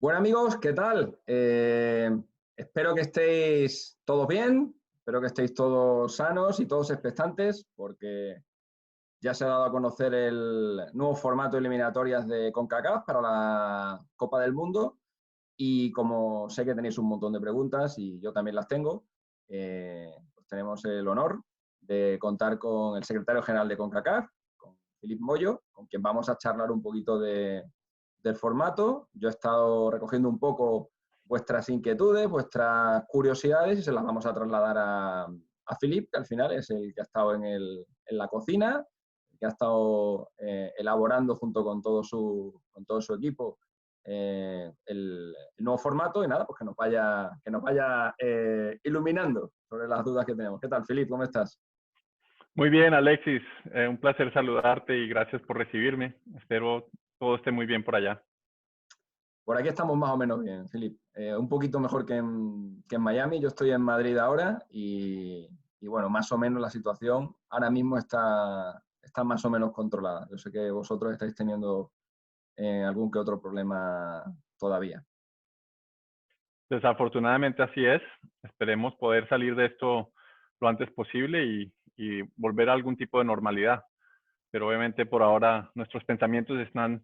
Bueno amigos, ¿qué tal? Espero que estéis todos bien, espero que estéis todos sanos y todos expectantes, porque ya se ha dado a conocer el nuevo formato de eliminatorias de CONCACAF para la Copa del Mundo y como sé que tenéis un montón de preguntas y yo también las tengo, pues tenemos el honor de contar con el secretario general de CONCACAF, con Philippe Moyo, con quien vamos a charlar un poquito del formato. Yo he estado recogiendo un poco vuestras inquietudes, vuestras curiosidades y se las vamos a trasladar a Philippe, que al final es el que ha estado en la cocina, que ha estado elaborando junto con todo su equipo el nuevo formato y nada, pues que nos vaya iluminando sobre las dudas que tenemos. ¿Qué tal, Philippe? ¿Cómo estás? Muy bien, Alexis. Un placer saludarte y gracias por recibirme. Espero todo esté muy bien por allá. Por aquí estamos más o menos bien, Philippe. Un poquito mejor que en Miami. Yo estoy en Madrid ahora y bueno, más o menos la situación ahora mismo está más o menos controlada. Yo sé que vosotros estáis teniendo algún que otro problema todavía. Desafortunadamente así es. Esperemos poder salir de esto lo antes posible y volver a algún tipo de normalidad. Pero obviamente por ahora nuestros pensamientos están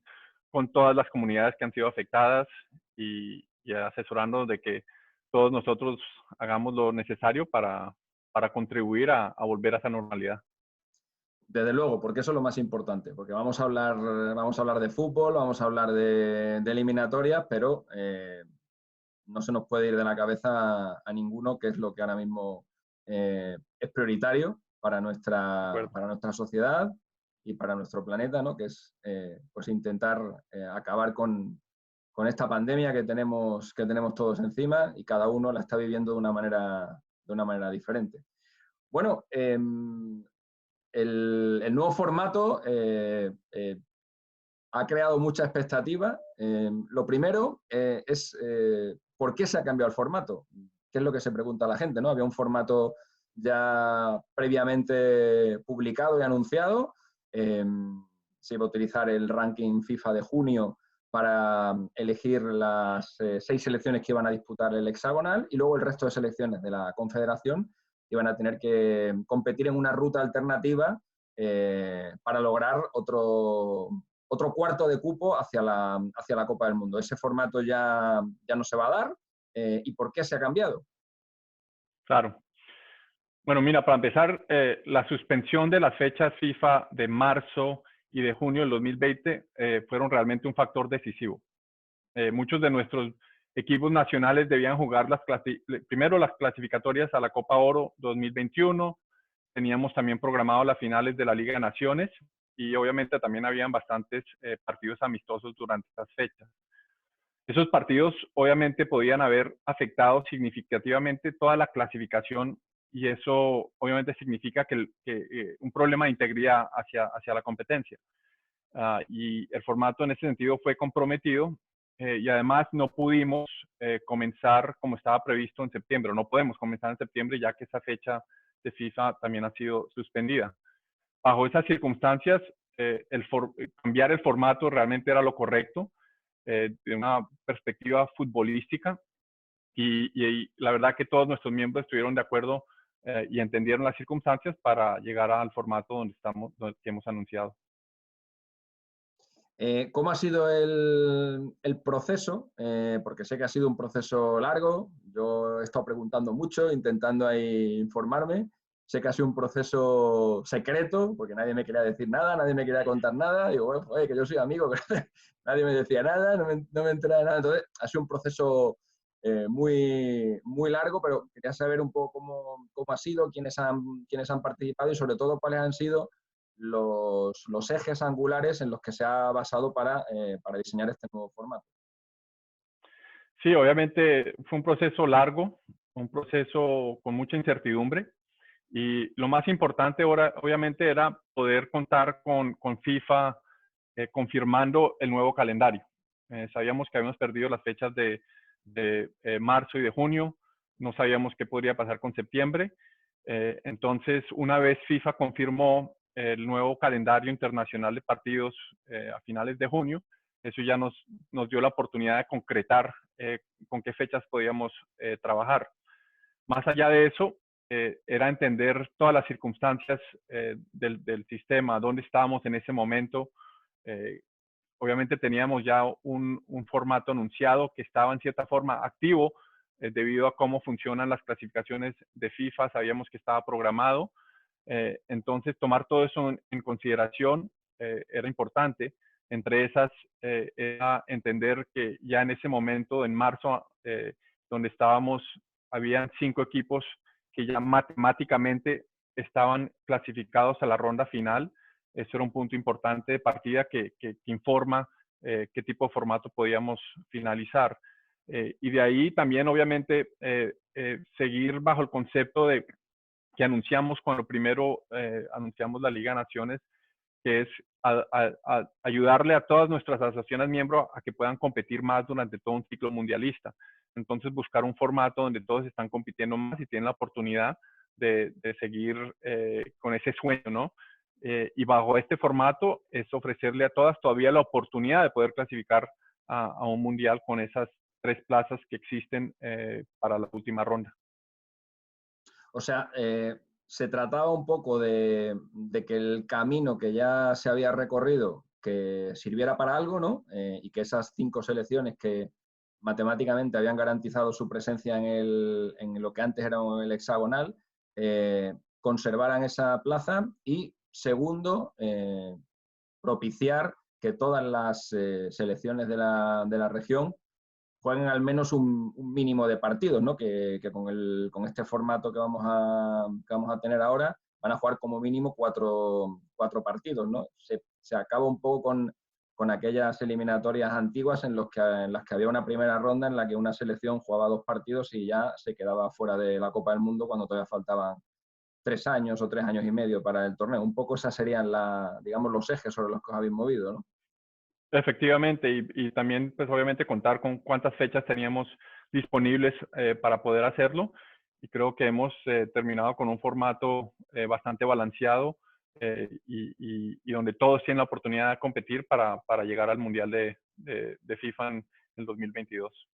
con todas las comunidades que han sido afectadas y asesorando de que todos nosotros hagamos lo necesario para contribuir a volver a esa normalidad. Desde luego, porque eso es lo más importante, porque vamos a hablar de fútbol, vamos a hablar de eliminatorias, pero no se nos puede ir de la cabeza a ninguno qué es lo que ahora mismo es prioritario para nuestra sociedad y para nuestro planeta, ¿no? Que es pues intentar acabar con esta pandemia que tenemos todos encima y cada uno la está viviendo de una manera diferente. Bueno, el nuevo formato ha creado mucha expectativa. Lo primero es ¿por qué se ha cambiado el formato? ¿Qué es lo que se pregunta a la gente? ¿No? Había un formato ya previamente publicado y anunciado. Se iba a utilizar el ranking FIFA de junio para elegir las 6 selecciones que iban a disputar el hexagonal y luego el resto de selecciones de la Confederación iban a tener que competir en una ruta alternativa para lograr otro cuarto de cupo hacia la Copa del Mundo. Ese formato ya no se va a dar. ¿Y por qué se ha cambiado? Claro. Bueno, mira, para empezar, la suspensión de las fechas FIFA de marzo y de junio del 2020 fueron realmente un factor decisivo. Muchos de nuestros equipos nacionales debían jugar primero las clasificatorias a la Copa Oro 2021, teníamos también programados las finales de la Liga de Naciones y obviamente también habían bastantes partidos amistosos durante esas fechas. Esos partidos obviamente podían haber afectado significativamente toda la clasificación y eso obviamente significa que un problema de integridad hacia la competencia. Y el formato en ese sentido fue comprometido y además no pudimos comenzar como estaba previsto en septiembre. No podemos comenzar en septiembre ya que esa fecha de FIFA también ha sido suspendida. Bajo esas circunstancias, cambiar el formato realmente era lo correcto de una perspectiva futbolística y la verdad que todos nuestros miembros estuvieron de acuerdo y entendieron las circunstancias para llegar al formato donde hemos anunciado. ¿Cómo ha sido el proceso? Porque sé que ha sido un proceso largo. Yo he estado preguntando mucho, intentando ahí informarme. Sé que ha sido un proceso secreto, porque nadie me quería decir nada, nadie me quería contar nada. Digo, bueno, oye, que yo soy amigo, pero nadie me decía nada, no me enteraba de nada. Entonces, ha sido un proceso muy largo, pero quería saber un poco cómo ha sido, quiénes han participado y sobre todo cuáles han sido los ejes angulares en los que se ha basado para diseñar este nuevo formato. Sí, obviamente fue un proceso largo, un proceso con mucha incertidumbre y lo más importante ahora obviamente era poder contar con FIFA confirmando el nuevo calendario. Sabíamos que habíamos perdido las fechas de marzo y de junio, no sabíamos qué podría pasar con septiembre. Entonces, una vez FIFA confirmó el nuevo calendario internacional de partidos a finales de junio, eso ya nos dio la oportunidad de concretar con qué fechas podíamos trabajar. Más allá de eso, era entender todas las circunstancias del sistema, dónde estábamos en ese momento. Obviamente teníamos ya un formato anunciado que estaba en cierta forma activo debido a cómo funcionan las clasificaciones de FIFA, sabíamos que estaba programado. Entonces, tomar todo eso en consideración era importante. Entre esas, era entender que ya en ese momento, en marzo, donde estábamos, habían 5 equipos que ya matemáticamente estaban clasificados a la ronda final. Eso era un punto importante de partida que informa qué tipo de formato podíamos finalizar. Y de ahí también, obviamente, seguir bajo el concepto de que anunciamos cuando primero anunciamos la Liga de Naciones, que es ayudarle a todas nuestras asociaciones miembros a que puedan competir más durante todo un ciclo mundialista. Entonces, buscar un formato donde todos están compitiendo más y tienen la oportunidad de seguir con ese sueño, ¿no? Y bajo este formato es ofrecerle a todas todavía la oportunidad de poder clasificar a un mundial con esas 3 plazas que existen para la última ronda. O sea, se trataba un poco de que el camino que ya se había recorrido que sirviera para algo, ¿no? Y que esas 5 selecciones que matemáticamente habían garantizado su presencia en lo que antes era el hexagonal, conservaran esa plaza y, segundo, propiciar que todas las selecciones de la región jueguen al menos un mínimo de partidos, ¿no? Que con este formato que vamos a tener ahora van a jugar como mínimo cuatro partidos, ¿no? Se acaba un poco con aquellas eliminatorias antiguas en las que había una primera ronda en la que una selección jugaba 2 partidos y ya se quedaba fuera de la Copa del Mundo cuando todavía faltaban 3 años o 3 años y medio para el torneo. Un poco esas serían digamos, los ejes sobre los que os habéis movido, ¿no? Efectivamente, y también, pues obviamente contar con cuántas fechas teníamos disponibles para poder hacerlo. Y creo que hemos terminado con un formato bastante balanceado y donde todos tienen la oportunidad de competir para llegar al Mundial de FIFA en el 2022.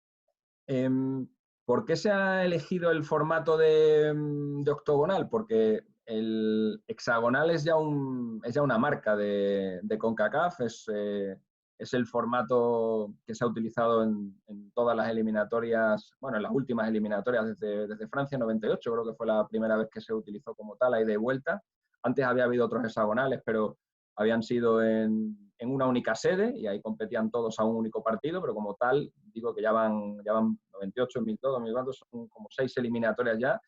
¿Por qué se ha elegido el formato de octogonal? Porque el hexagonal es ya una marca de CONCACAF, es el formato que se ha utilizado en todas las eliminatorias, bueno, en las últimas eliminatorias desde Francia 98, creo que fue la primera vez que se utilizó como tal, ahí de vuelta. Antes había habido otros hexagonales, pero habían sido en una única sede y ahí competían todos a un único partido, pero como tal, digo que ya van 98, 2002, 2004, son como 6 eliminatorias ya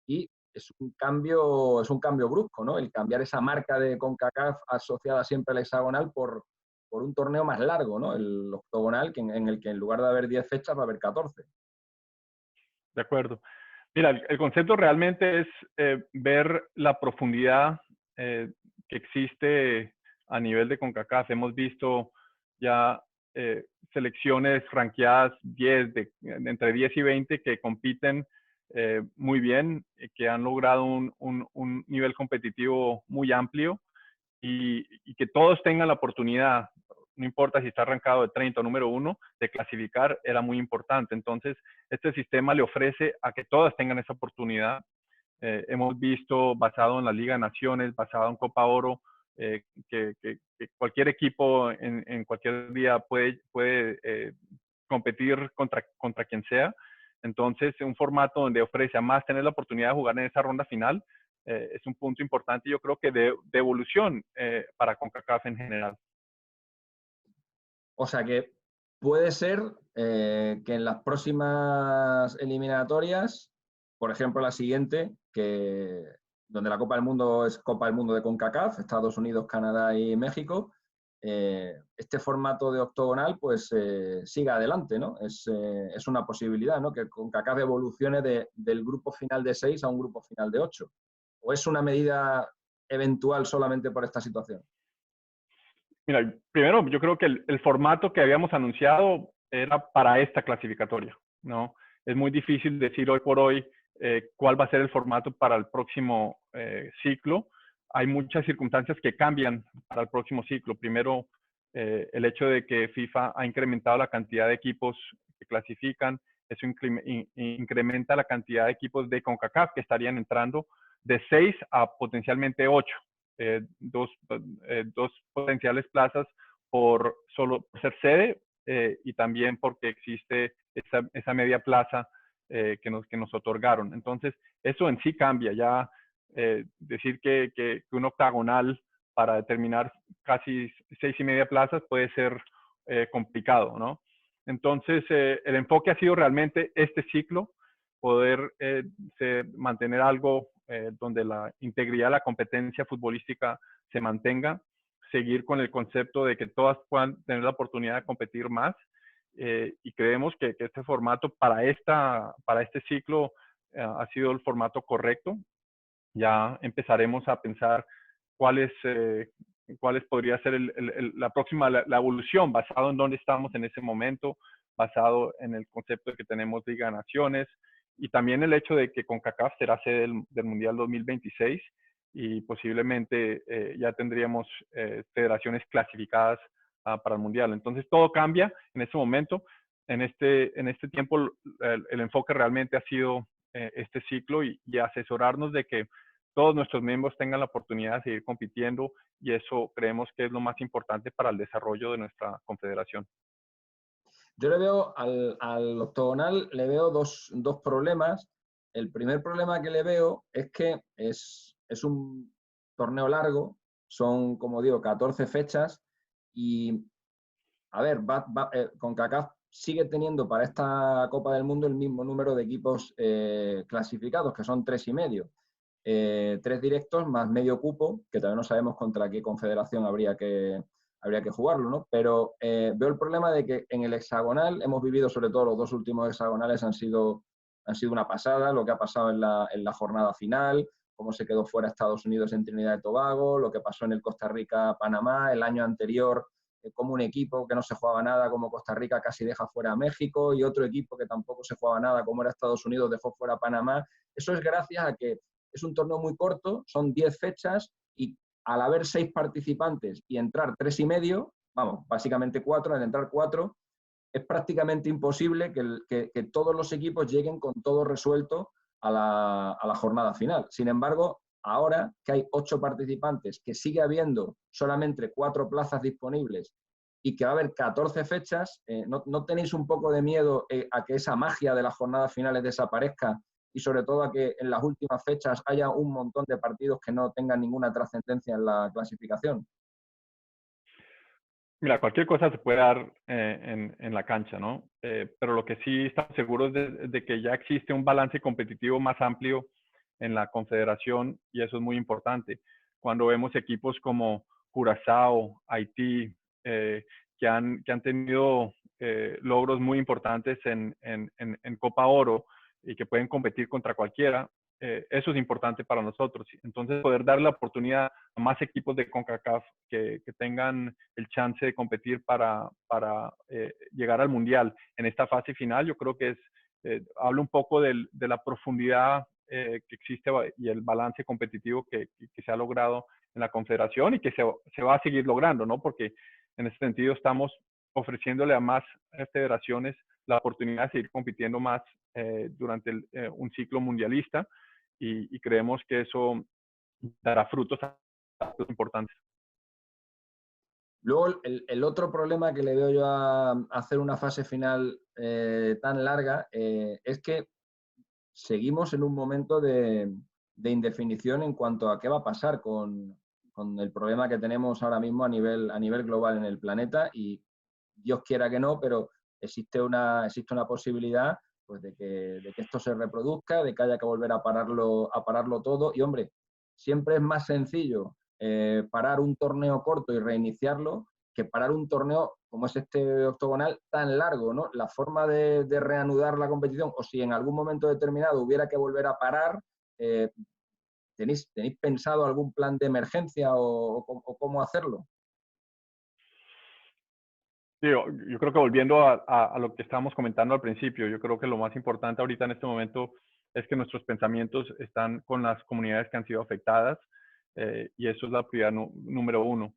y es un cambio brusco, ¿no? El cambiar esa marca de CONCACAF asociada siempre al hexagonal por un torneo más largo, ¿no? El octogonal, en el que en lugar de haber 10 fechas va a haber 14. De acuerdo. Mira, el concepto realmente es ver la profundidad que existe a nivel de CONCACAF. Hemos visto ya selecciones rankeadas entre 10 y 20 que compiten muy bien, que han logrado un nivel competitivo muy amplio y que todos tengan la oportunidad, no importa si está arrancado de 30 o número 1, de clasificar, era muy importante. Entonces, este sistema le ofrece a que todas tengan esa oportunidad. Hemos visto, basado en la Liga de Naciones, basado en Copa Oro, que cualquier equipo en cualquier día puede competir contra quien sea. Entonces, un formato donde ofrece a más tener la oportunidad de jugar en esa ronda final es un punto importante, yo creo que de evolución para CONCACAF en general. O sea que puede ser que en las próximas eliminatorias, por ejemplo la siguiente, donde la Copa del Mundo es Copa del Mundo de CONCACAF, Estados Unidos, Canadá y México, este formato de octogonal pues siga adelante, ¿no? Es una posibilidad, ¿no? Que CONCACAF evolucione del grupo final de 6 a un grupo final de 8. ¿O es una medida eventual solamente por esta situación? Mira, primero yo creo que el formato que habíamos anunciado era para esta clasificatoria, ¿no? Es muy difícil decir hoy por hoy cuál va a ser el formato para el próximo ciclo. Hay muchas circunstancias que cambian para el próximo ciclo. Primero, el hecho de que FIFA ha incrementado la cantidad de equipos que clasifican, eso incrementa la cantidad de equipos de CONCACAF que estarían entrando de 6 a potencialmente 8, dos potenciales plazas por solo ser sede y también porque existe esa media plaza que nos otorgaron. Entonces, eso en sí cambia. Ya decir que un octagonal para determinar casi 6,5 plazas puede ser complicado, ¿no? Entonces, el enfoque ha sido realmente este ciclo, poder mantener algo donde la integridad de la competencia futbolística se mantenga, seguir con el concepto de que todas puedan tener la oportunidad de competir más y creemos que este formato para este ciclo ha sido el formato correcto. Ya empezaremos a pensar cuáles podría ser la próxima, la evolución, basado en dónde estamos en ese momento, basado en el concepto de que tenemos Liga de Naciones y también el hecho de que CONCACAF será sede del Mundial 2026 y posiblemente ya tendríamos federaciones clasificadas para el Mundial. Entonces todo cambia en ese momento. En este tiempo el enfoque realmente ha sido este ciclo y asesorarnos de que todos nuestros miembros tengan la oportunidad de seguir compitiendo y eso creemos que es lo más importante para el desarrollo de nuestra confederación. Yo le veo al octogonal, le veo dos problemas. El primer problema que le veo es que es un torneo largo, son, como digo, 14 fechas y, a ver, CONCACAF sigue teniendo para esta Copa del Mundo el mismo número de equipos clasificados, que son 3,5. 3 directos más medio cupo, que todavía no sabemos contra qué confederación habría que jugarlo, ¿no? Pero veo el problema de que en el hexagonal hemos vivido, sobre todo los 2 últimos hexagonales han sido una pasada, lo que ha pasado en la jornada final, cómo se quedó fuera Estados Unidos en Trinidad y Tobago, lo que pasó en el Costa Rica-Panamá, el año anterior, como un equipo que no se jugaba nada, como Costa Rica, casi deja fuera a México, y otro equipo que tampoco se jugaba nada, como era Estados Unidos, dejó fuera a Panamá. Eso es gracias a que es un torneo muy corto, son 10 fechas y al haber 6 participantes y entrar 3,5, vamos, básicamente 4, al entrar 4, es prácticamente imposible que todos los equipos lleguen con todo resuelto a la jornada final. Sin embargo, ahora que hay 8 participantes, que sigue habiendo solamente 4 plazas disponibles y que va a haber 14 fechas, ¿no tenéis un poco de miedo a que esa magia de las jornadas finales desaparezca y sobre todo a que en las últimas fechas haya un montón de partidos que no tengan ninguna trascendencia en la clasificación? Mira, cualquier cosa se puede dar en la cancha, ¿no? Pero lo que sí estamos seguros de que ya existe un balance competitivo más amplio en la confederación y eso es muy importante. Cuando vemos equipos como Curazao, Haití, que han tenido logros muy importantes en Copa Oro y que pueden competir contra cualquiera, eso es importante para nosotros. Entonces, poder dar la oportunidad a más equipos de CONCACAF que tengan el chance de competir para llegar al Mundial en esta fase final, yo creo que habla un poco de la profundidad que existe y el balance competitivo que se ha logrado en la confederación y que se va a seguir logrando, ¿no? Porque en ese sentido estamos ofreciéndole a más federaciones la oportunidad de seguir compitiendo más durante un ciclo mundialista y creemos que eso dará frutos importantes. Luego, el otro problema que le veo yo a hacer una fase final tan larga es que seguimos en un momento de indefinición en cuanto a qué va a pasar con el problema que tenemos ahora mismo a nivel global en el planeta y Dios quiera que no, pero existe una posibilidad pues, de que esto se reproduzca, de que haya que volver a pararlo todo y, hombre, siempre es más sencillo parar un torneo corto y reiniciarlo que parar un torneo como es este octogonal tan largo, ¿no? La forma de reanudar la competición, o si en algún momento determinado hubiera que volver a parar, ¿tenéis pensado algún plan de emergencia o cómo hacerlo? Sí, yo creo que volviendo a lo que estábamos comentando al principio, yo creo que lo más importante ahorita en este momento es que nuestros pensamientos están con las comunidades que han sido afectadas y eso es la prioridad número 1.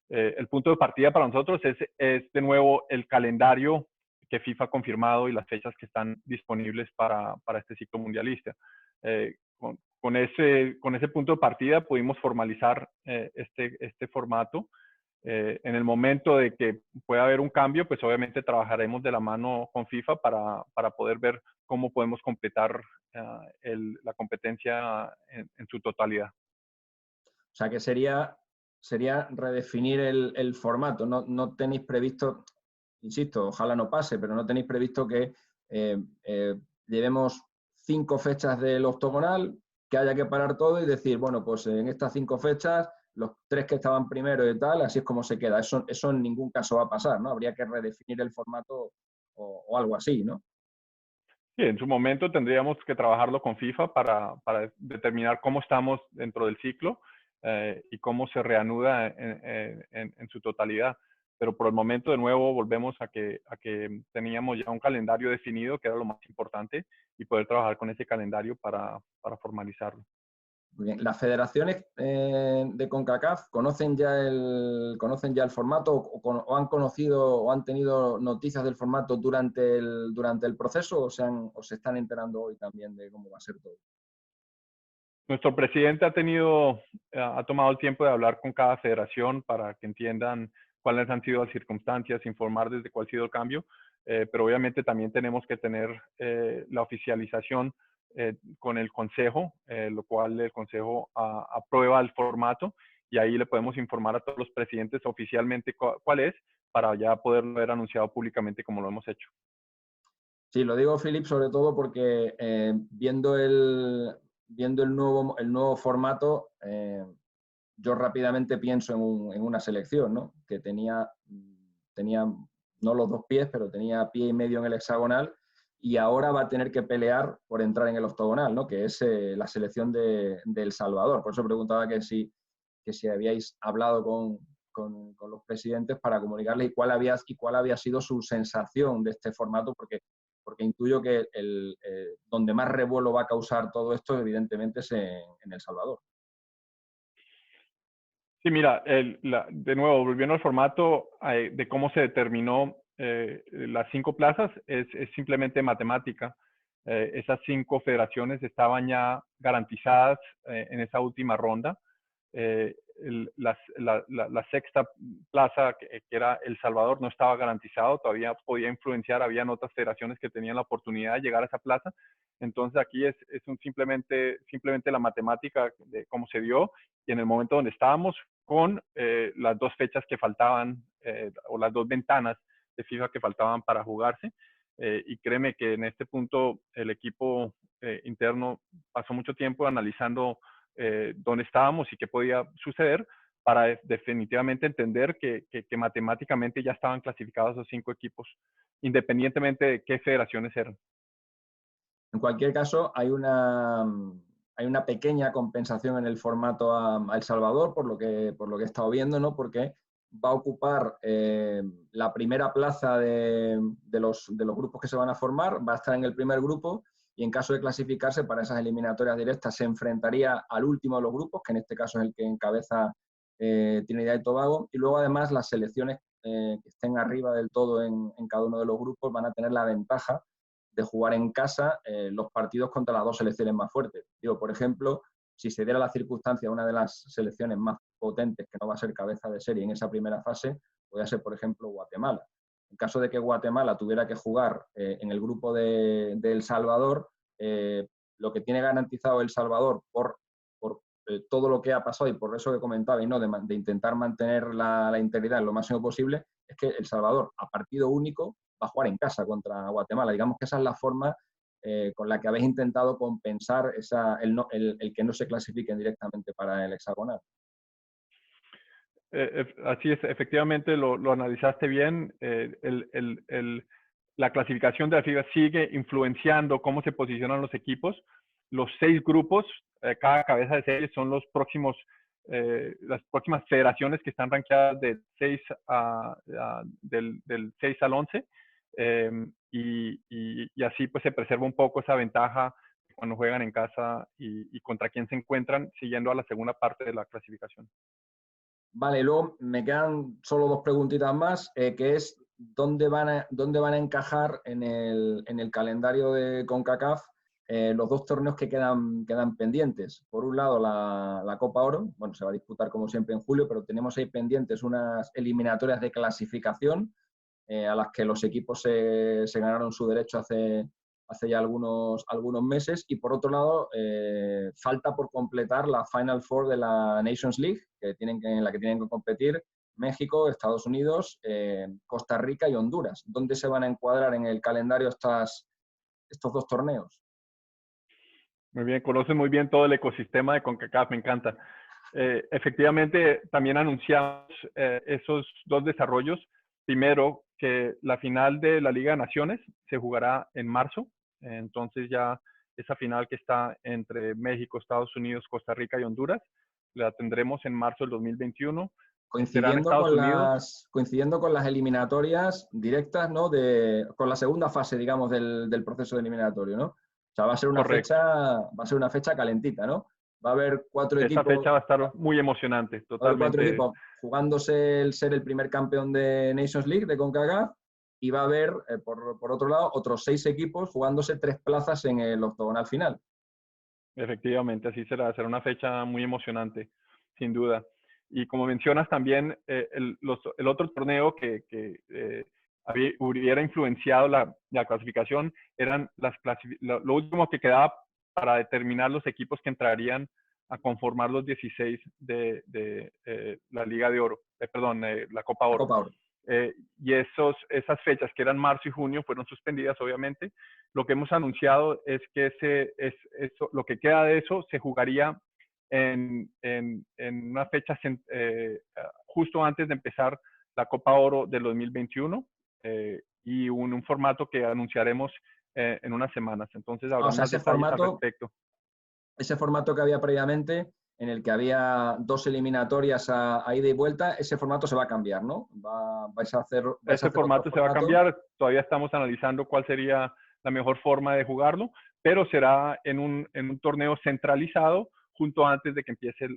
El punto de partida para nosotros es de nuevo el calendario que FIFA ha confirmado y las fechas que están disponibles para este ciclo mundialista. Con ese punto de partida pudimos formalizar este formato. En el momento de que pueda haber un cambio, pues obviamente trabajaremos de la mano con FIFA para poder ver cómo podemos completar la competencia en su totalidad. O sea que sería redefinir el formato. No tenéis previsto, insisto, ojalá no pase, pero no tenéis previsto que llevemos 5 fechas del octogonal, que haya que parar todo y decir, bueno, pues en estas 5 fechas, los 3 que estaban primero y tal, así es como se queda. Eso en ningún caso va a pasar, ¿no? Habría que redefinir el formato o algo así, ¿no? Sí, en su momento tendríamos que trabajarlo con FIFA para determinar cómo estamos dentro del ciclo y cómo se reanuda en su totalidad. Pero por el momento, de nuevo, volvemos a que teníamos ya un calendario definido, que era lo más importante, y poder trabajar con ese calendario para formalizarlo. Muy bien. ¿Las federaciones de CONCACAF conocen ya el formato o han conocido o han tenido noticias del formato durante el proceso o se están enterando hoy también de cómo va a ser todo? Nuestro presidente ha tomado el tiempo de hablar con cada federación para que entiendan cuáles han sido las circunstancias, informar desde cuál ha sido el cambio, pero obviamente también tenemos que tener la oficialización con el Consejo, lo cual el Consejo aprueba el formato y ahí le podemos informar a todos los presidentes oficialmente cuál es para ya poderlo haber anunciado públicamente como lo hemos hecho. Sí, lo digo, Philip, sobre todo porque viendo el nuevo formato, yo rápidamente pienso en una selección, ¿no? Que tenía no los 2 pies, pero tenía pie y medio en el hexagonal y ahora va a tener que pelear por entrar en el octogonal, ¿no? Que es la selección de El Salvador. Por eso preguntaba que si habíais hablado con los presidentes para comunicarles cuál había sido su sensación de este formato, porque intuyo que donde más revuelo va a causar todo esto, evidentemente, es en El Salvador. Sí, mira, de nuevo, volviendo al formato de cómo se determinó las 5 plazas, es simplemente matemática. Esas 5 federaciones estaban ya garantizadas en esa última ronda. La sexta plaza, que era El Salvador, no estaba garantizado, todavía podía influenciar, habían otras federaciones que tenían la oportunidad de llegar a esa plaza. Entonces aquí es simplemente la matemática de cómo se dio y en el momento donde estábamos con las 2 fechas que faltaban o las 2 ventanas de FIFA que faltaban para jugarse. Y créeme que en este punto el equipo interno pasó mucho tiempo analizando dónde estábamos y qué podía suceder para definitivamente entender que matemáticamente ya estaban clasificados los 5 equipos, independientemente de qué federaciones eran. En cualquier caso, hay una pequeña compensación en el formato a El Salvador, por lo que he estado viendo, ¿no? Porque va a ocupar la primera plaza de los grupos que se van a formar, va a estar en el primer grupo y en caso de clasificarse para esas eliminatorias directas se enfrentaría al último de los grupos, que en este caso es el que encabeza Trinidad y Tobago, y luego además las selecciones que estén arriba del todo en cada uno de los grupos van a tener la ventaja de jugar en casa los partidos contra las 2 selecciones más fuertes. Digo, por ejemplo, si se diera la circunstancia, una de las selecciones más potentes que no va a ser cabeza de serie en esa primera fase, podría ser, por ejemplo, Guatemala. En caso de que Guatemala tuviera que jugar en el grupo de El Salvador, lo que tiene garantizado El Salvador por todo lo que ha pasado y por eso que comentaba, y no de intentar mantener la integridad lo máximo posible, es que El Salvador, a partido único, va a jugar en casa contra Guatemala. Digamos que esa es la forma con la que habéis intentado compensar el que no se clasifiquen directamente para el hexagonal. Así es, efectivamente lo analizaste bien. La clasificación de la FIFA sigue influenciando cómo se posicionan los equipos. Los 6 grupos, cada cabeza de serie son las próximas federaciones que están rankeadas del 6 al 11. Y así pues se preserva un poco esa ventaja cuando juegan en casa y contra quién se encuentran, siguiendo a la segunda parte de la clasificación. Vale, y luego me quedan solo dos preguntitas más, que es dónde van a encajar en el calendario de CONCACAF los dos torneos que quedan pendientes. Por un lado, la Copa Oro, bueno, se va a disputar como siempre en julio, pero tenemos ahí pendientes unas eliminatorias de clasificación a las que los equipos se ganaron su derecho hace ya algunos meses. Y por otro lado, falta por completar la Final Four de la Nations League, en la que tienen que competir México, Estados Unidos, Costa Rica y Honduras. ¿Dónde se van a encuadrar en el calendario estos dos torneos? Muy bien, conoces muy bien todo el ecosistema de CONCACAF, me encanta. Efectivamente, también anunciamos esos dos desarrollos. Primero, que la final de la Liga de Naciones se jugará en marzo. Entonces ya esa final que está entre México, Estados Unidos, Costa Rica y Honduras, la tendremos en marzo del 2021. Será en Estados Unidos. Coincidiendo con las eliminatorias directas, ¿no? Con la segunda fase, digamos, del proceso eliminatorio, ¿no? O sea, va a ser una fecha calentita, ¿no? Va a haber cuatro equipos. Esa fecha va a estar muy emocionante, totalmente. Va a haber 4 equipos jugándose el ser el primer campeón de Nations League, de CONCACAF, y va a haber, por otro lado, otros 6 equipos jugándose 3 plazas en el octogonal final. Efectivamente, así será. Será una fecha muy emocionante, sin duda. Y como mencionas también, el otro torneo que hubiera influenciado la clasificación eran lo último que quedaba para determinar los equipos que entrarían a conformar los 16 de la Liga de Oro, la Copa Oro. Copa Oro. Y esas fechas que eran marzo y junio fueron suspendidas, obviamente. Lo que hemos anunciado es que lo que queda de eso se jugaría en una fecha justo antes de empezar la Copa Oro del 2021 y un formato que anunciaremos en unas semanas. Entonces habrá más detalles al respecto. Ese formato que había previamente, en el que había 2 eliminatorias a ida y vuelta, ese formato se va a cambiar, ¿no? Ese formato se va a cambiar. Todavía estamos analizando cuál sería la mejor forma de jugarlo, pero será en un torneo centralizado justo antes de que empiece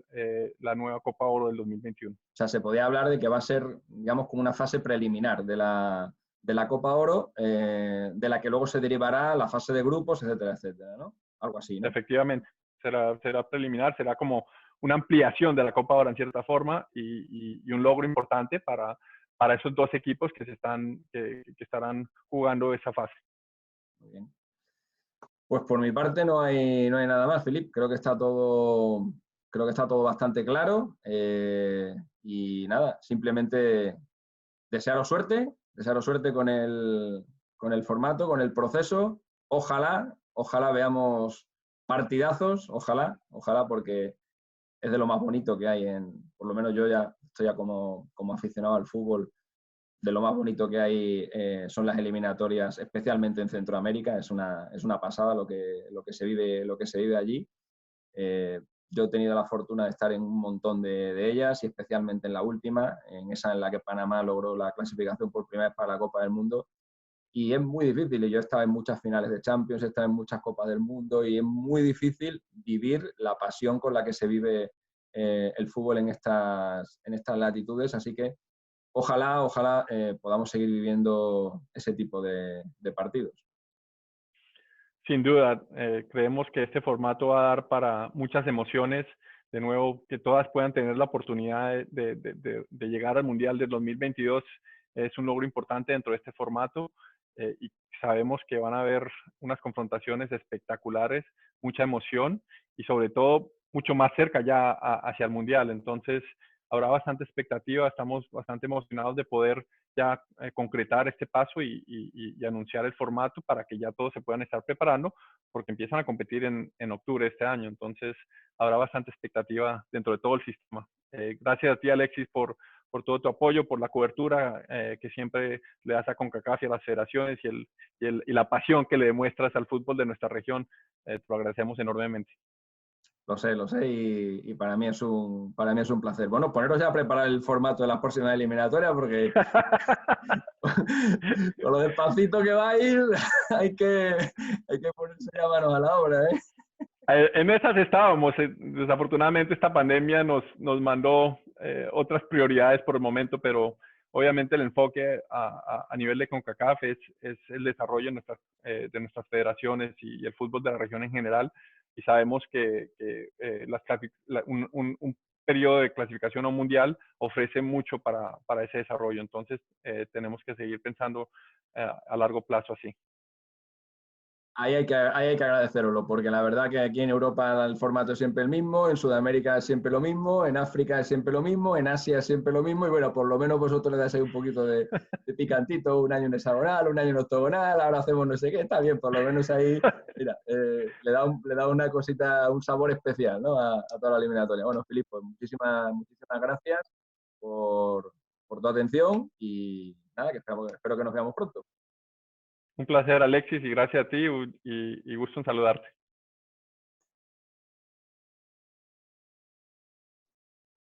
la nueva Copa Oro del 2021. O sea, se podía hablar de que va a ser, digamos, como una fase preliminar de la Copa Oro, de la que luego se derivará la fase de grupos, etcétera, etcétera, ¿no? Algo así, ¿no? Efectivamente, será preliminar, será como una ampliación de la Copa Oro en cierta forma y un logro importante para esos 2 equipos que estarán jugando esa fase. Muy bien. Pues por mi parte no hay nada más, Filip. Creo que está todo bastante claro. Y nada, simplemente desearos suerte con el formato, con el proceso. Ojalá veamos partidazos, ojalá, porque es de lo más bonito que hay por lo menos yo ya estoy como aficionado al fútbol, de lo más bonito que hay son las eliminatorias, especialmente en Centroamérica. Es una pasada lo que se vive allí. Yo he tenido la fortuna de estar en un montón de ellas y especialmente en la última, en esa en la que Panamá logró la clasificación por primera vez para la Copa del Mundo. Y es muy difícil, y yo he estado en muchas finales de Champions, he estado en muchas Copas del Mundo, y es muy difícil vivir la pasión con la que se vive el fútbol en estas latitudes. Así que ojalá podamos seguir viviendo ese tipo de partidos. Sin duda, creemos que este formato va a dar para muchas emociones. De nuevo, que todas puedan tener la oportunidad de llegar al Mundial del 2022 es un logro importante dentro de este formato. Y sabemos que van a haber unas confrontaciones espectaculares, mucha emoción y sobre todo mucho más cerca ya hacia el Mundial. Entonces habrá bastante expectativa, estamos bastante emocionados de poder ya concretar este paso y anunciar el formato para que ya todos se puedan estar preparando, porque empiezan a competir en octubre de este año. Entonces habrá bastante expectativa dentro de todo el sistema. Gracias a ti, Alexis, por todo tu apoyo, por la cobertura que siempre le das a CONCACAF y a las federaciones y la pasión que le demuestras al fútbol de nuestra región. Te lo agradecemos enormemente. Lo sé y para mí es un placer. Bueno, poneros ya a preparar el formato de las próximas eliminatorias, porque con lo despacito que va a ir hay que ponerse ya manos a la obra, ¿eh? En esas estábamos. Desafortunadamente esta pandemia nos mandó otras prioridades por el momento, pero obviamente el enfoque a nivel de CONCACAF es el desarrollo de nuestras federaciones y el fútbol de la región en general. Y sabemos que un periodo de clasificación a un mundial ofrece mucho para ese desarrollo. Entonces, tenemos que seguir pensando a largo plazo así. Ahí hay que agradecerlo, porque la verdad que aquí en Europa el formato es siempre el mismo, en Sudamérica es siempre lo mismo, en África es siempre lo mismo, en Asia es siempre lo mismo, y bueno, por lo menos vosotros le dais ahí un poquito de picantito, un año en hexagonal, un año en octogonal, ahora hacemos no sé qué, está bien, por lo menos ahí, mira, le da una cosita, un sabor especial, ¿no? A toda la eliminatoria. Bueno, Filipe, pues muchísimas gracias por tu atención y nada, que espero que nos veamos pronto. Un placer, Alexis, y gracias a ti y gusto en saludarte.